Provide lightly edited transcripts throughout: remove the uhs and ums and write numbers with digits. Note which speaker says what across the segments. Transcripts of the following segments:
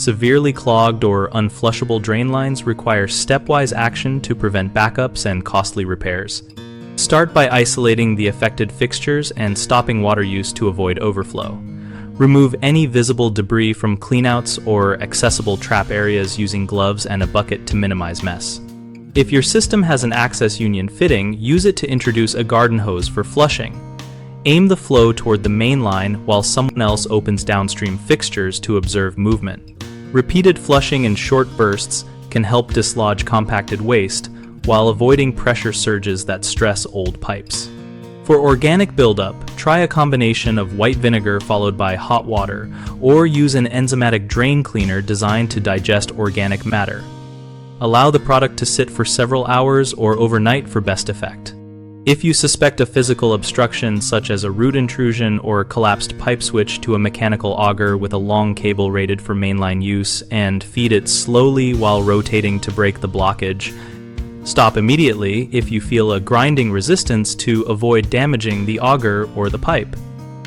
Speaker 1: Severely clogged or unflushable drain lines require stepwise action to prevent backups and costly repairs. Start by isolating the affected fixtures and stopping water use to avoid overflow. Remove any visible debris from cleanouts or accessible trap areas using gloves and a bucket to minimize mess. If your system has an access union fitting, use it to introduce a garden hose for flushing. Aim the flow toward the main line while someone else opens downstream fixtures to observe movement. Repeated flushing in short bursts can help dislodge compacted waste while avoiding pressure surges that stress old pipes. For organic buildup, try a combination of white vinegar followed by hot water, or use an enzymatic drain cleaner designed to digest organic matter. Allow the product to sit for several hours or overnight for best effect. If you suspect a physical obstruction such as a root intrusion or collapsed pipe, switch to a mechanical auger with a long cable rated for mainline use and feed it slowly while rotating to break the blockage. Stop immediately if you feel a grinding resistance to avoid damaging the auger or the pipe.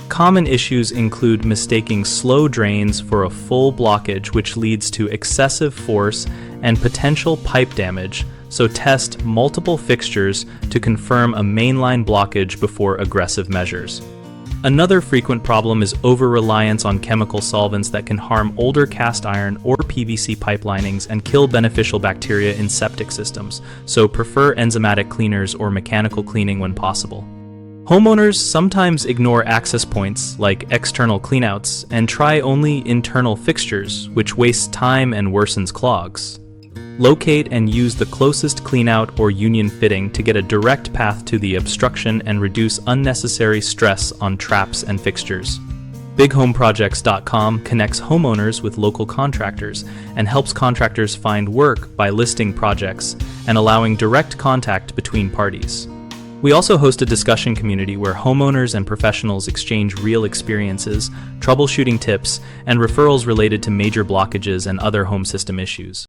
Speaker 1: Common issues include mistaking slow drains for a full blockage, which leads to excessive force and potential pipe damage, so test multiple fixtures to confirm a mainline blockage before aggressive measures. Another frequent problem is over-reliance on chemical solvents that can harm older cast iron or PVC pipe linings and kill beneficial bacteria in septic systems, so prefer enzymatic cleaners or mechanical cleaning when possible. Homeowners sometimes ignore access points like external cleanouts and try only internal fixtures, which wastes time and worsens clogs. Locate and use the closest cleanout or union fitting to get a direct path to the obstruction and reduce unnecessary stress on traps and fixtures. BigHomeProjects.com connects homeowners with local contractors and helps contractors find work by listing projects and allowing direct contact between parties. We also host a discussion community where homeowners and professionals exchange real experiences, troubleshooting tips, and referrals related to major blockages and other home system issues.